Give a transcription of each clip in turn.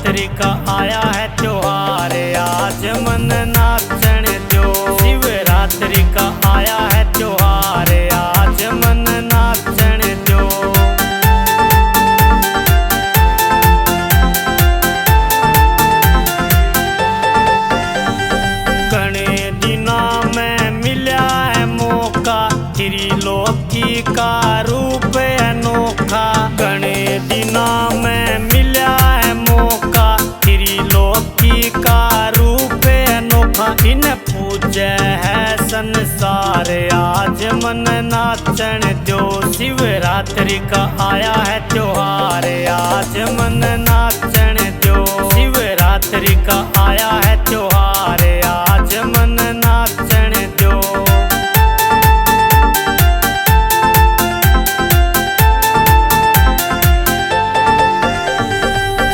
शिवरात्रि का आया है त्योहार, आज मन नाचन दो। शिवरात्रि का आया है त्योहार, आज मन नाचन दो। घणे दिना में मिला है मौका, त्रिलोकी का रूप अनोखा। घणे दिना में मिला है मौका, त्रिलोकी का रूप अनोखा। इन पूजे है संसार, आज मन नाचन दो। शिवरात्रि का आया है त्योहार, आज मन नाचन दो। शिवरात्रि का आया है त्योहार, आज मन नाचन दो।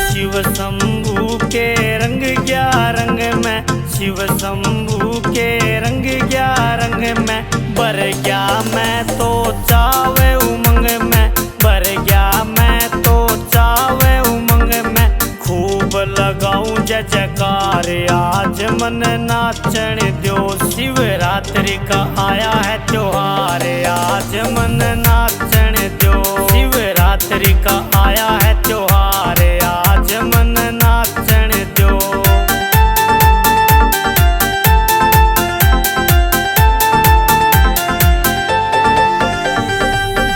शिव शंभू के रंग गया रंग में, शिव शंभू के रंग गया रंग में। भर गया मैं तो चावे उमंग में, भर गया मैं तो चावे उमंग में। खूब लगाऊं जय जयकार, आज मन नाचन दो। शिवरात्रि का आया है त्योहार, आज मन नाचन दो। शिवरात्रि का आया है त्योहार, आज मन नाचन दो।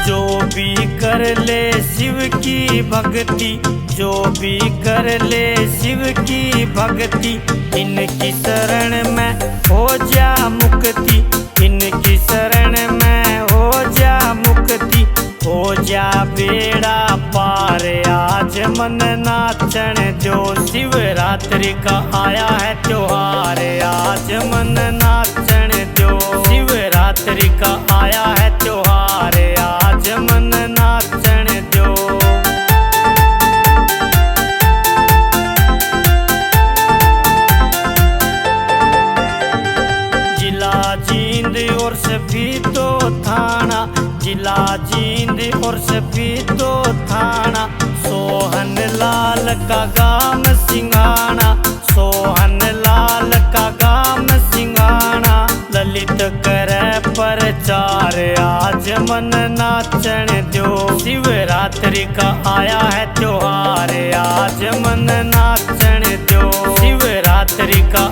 जो भी कर ले शिव की भक्ति, जो भी कर ले शिव की भक्ति। इनकी शरण में हो जा मुक्ति, इनकी शरण में हो जा मुक्ति। हो जा बेड़ा पार, आज मन नाचन दो। शिवरात्रि का आया है त्योहार, आज मन नाचन दो। शिवरात्रि का आया है त्योहार, आज मन नाचन दो। जिला जींद और सफीतो थाना, जिला जींद और सफीतो थाना। सोहन लाल का गाम सिंघाना, सोहन लाल का गाम सिंघाना। ललित करे प्रचार, आज मन नाचन दो। शिवरात्रि का आया है त्योहार, आज मन नाचन दो। शिवरात्रि का